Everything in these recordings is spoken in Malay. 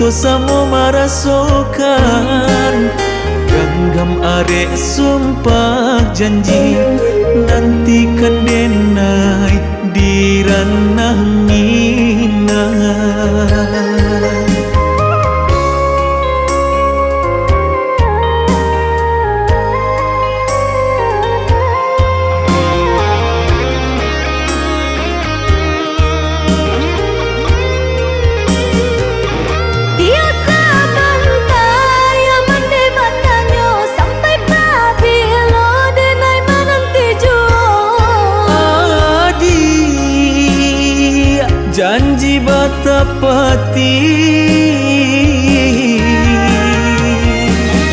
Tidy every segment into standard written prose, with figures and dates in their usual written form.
kita sama merasakan genggam arek sumpah janji nantikan denai di ranah minah. Janji batapati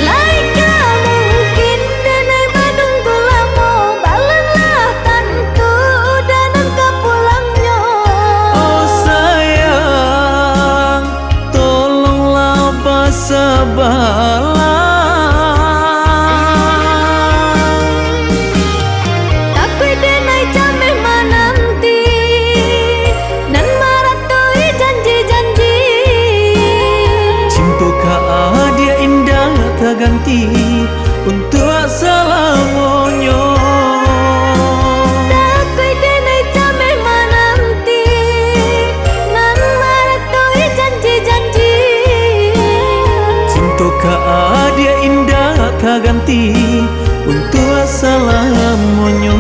laika mungkin denai menunggu lama balenlah tentu dan engkau pulangnya. Oh sayang tolonglah bersabarlah. Ganti untuk selamanya. Takui denai jameh menanti nan meretui janji-janji. Cinta ka dia indah tak ganti untuk selamanya.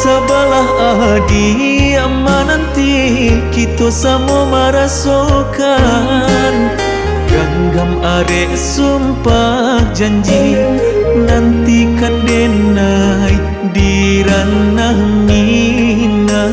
Sabalah adi ama nanti kita sama merasakan genggam arek sumpah janji nantikan denai di ranah minah.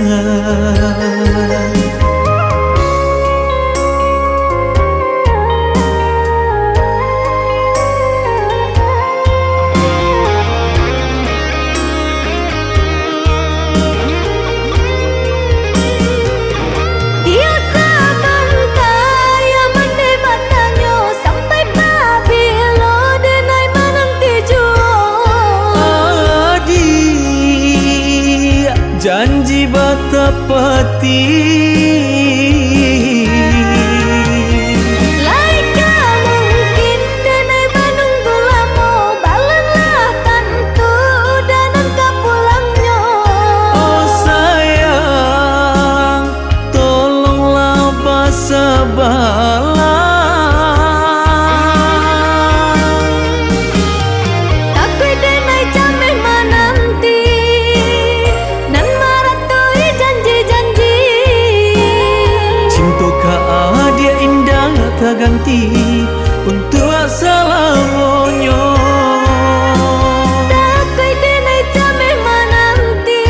Janji batapati laika mungkin denai menunggu lama balenlah tentu dan engkau pulangnya. Oh sayang tolonglah bersabarlah. Ganti untuk selamanya. Takui denai jameh menanti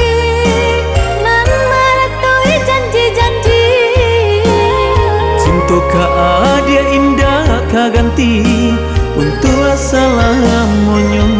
nan meretui janji-janji. Cinta ka dia indah tak ganti untuk selamanya.